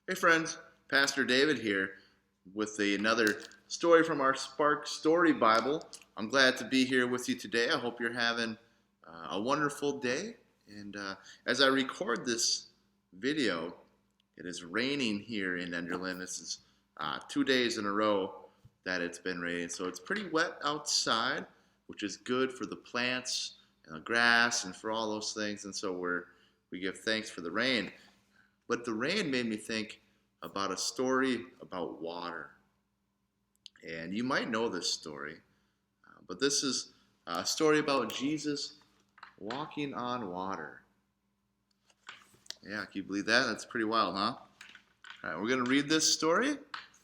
Hey friends, Pastor David here with another story from our Spark Story Bible. I'm glad to be here with you today. I hope you're having a wonderful day. And as I record this video, it is raining here in Enderlin. This is 2 days in a row that it's been raining. So it's pretty wet outside, which is good for the plants and the grass and for all those things. And so we give thanks for the rain. But the rain made me think about a story about water. And you might know this story, but this is a story about Jesus walking on water. Yeah, can you believe that? That's pretty wild, huh? All right, we're going to read this story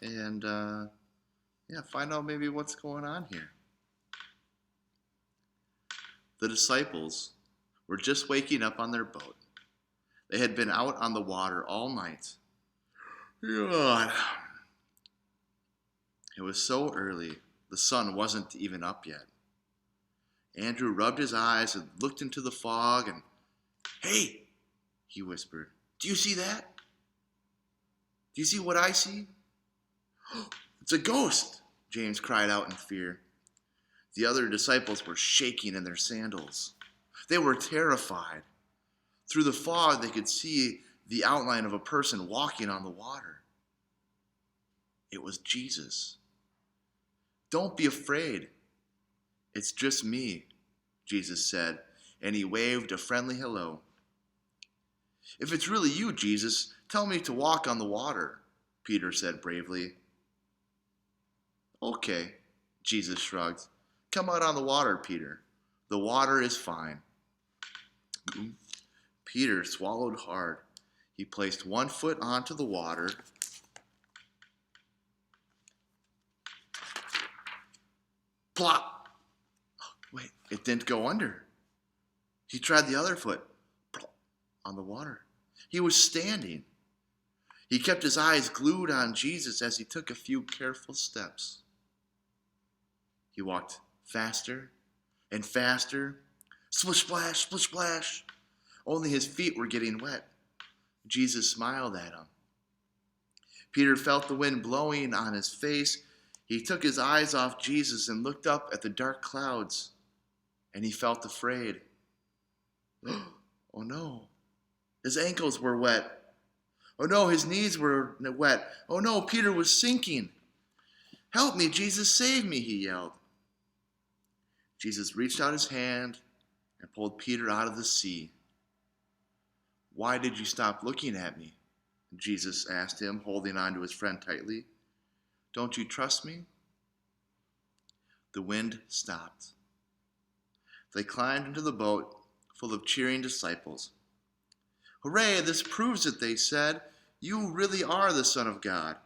and find out maybe what's going on here. The disciples were just waking up on their boat. They had been out on the water all night. God. It was so early, the sun wasn't even up yet. Andrew rubbed his eyes and looked into the fog and, "Hey," he whispered, "do you see that? Do you see what I see?" "It's a ghost," James cried out in fear. The other disciples were shaking in their sandals. They were terrified. Through the fog, they could see the outline of a person walking on the water. It was Jesus. "Don't be afraid. It's just me," Jesus said, and he waved a friendly hello. "If it's really you, Jesus, tell me to walk on the water," Peter said bravely. "Okay," Jesus shrugged. "Come out on the water, Peter. The water is fine." Peter swallowed hard. He placed one foot onto the water. Plop! Wait, it didn't go under. He tried the other foot. Plop! On the water. He was standing. He kept his eyes glued on Jesus as he took a few careful steps. He walked faster and faster. Splish splash, splish splash. Only his feet were getting wet. Jesus smiled at him. Peter felt the wind blowing on his face. He took his eyes off Jesus and looked up at the dark clouds, and he felt afraid. Oh no, his ankles were wet. Oh no, his knees were wet. Oh no, Peter was sinking. "Help me, Jesus, save me," he yelled. Jesus reached out his hand and pulled Peter out of the sea. "Why did you stop looking at me?" Jesus asked him, holding on to his friend tightly. "Don't you trust me?" The wind stopped. They climbed into the boat full of cheering disciples. "Hooray, this proves it," they said. "You really are the Son of God."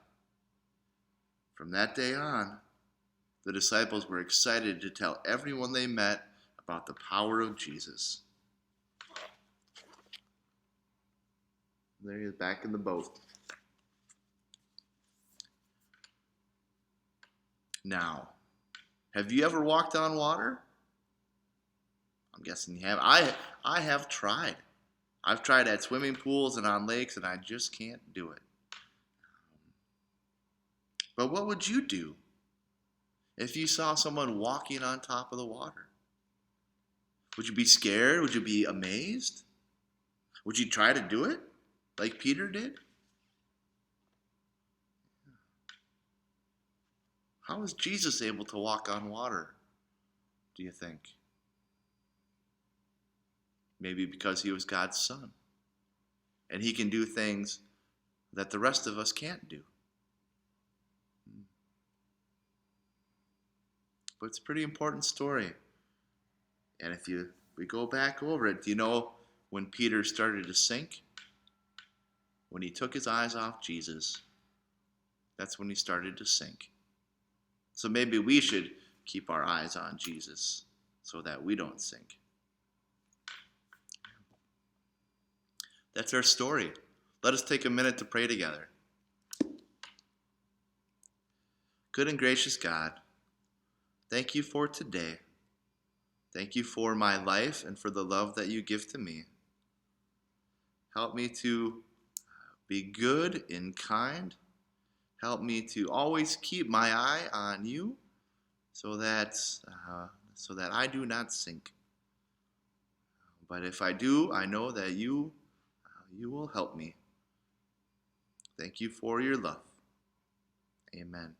From that day on, the disciples were excited to tell everyone they met about the power of Jesus. There he is, back in the boat. Now, have you ever walked on water? I'm guessing you have. I have tried. I've tried at swimming pools and on lakes, and I just can't do it. But what would you do if you saw someone walking on top of the water? Would you be scared? Would you be amazed? Would you try to do it like Peter did? How was Jesus able to walk on water, do you think? Maybe because he was God's son. And he can do things that the rest of us can't do. But it's a pretty important story. And if we go back over it, do you know when Peter started to sink? When he took his eyes off Jesus, that's when he started to sink. So maybe we should keep our eyes on Jesus so that we don't sink. That's our story. Let us take a minute to pray together. Good and gracious God, thank you for today. Thank you for my life and for the love that you give to me. Help me to be good and kind. Help me to always keep my eye on you so that, I do not sink. But if I do, I know that you will help me. Thank you for your love. Amen.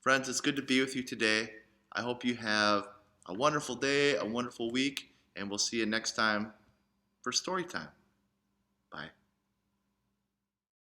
Friends, it's good to be with you today. I hope you have a wonderful day, a wonderful week, and we'll see you next time for story time. Bye.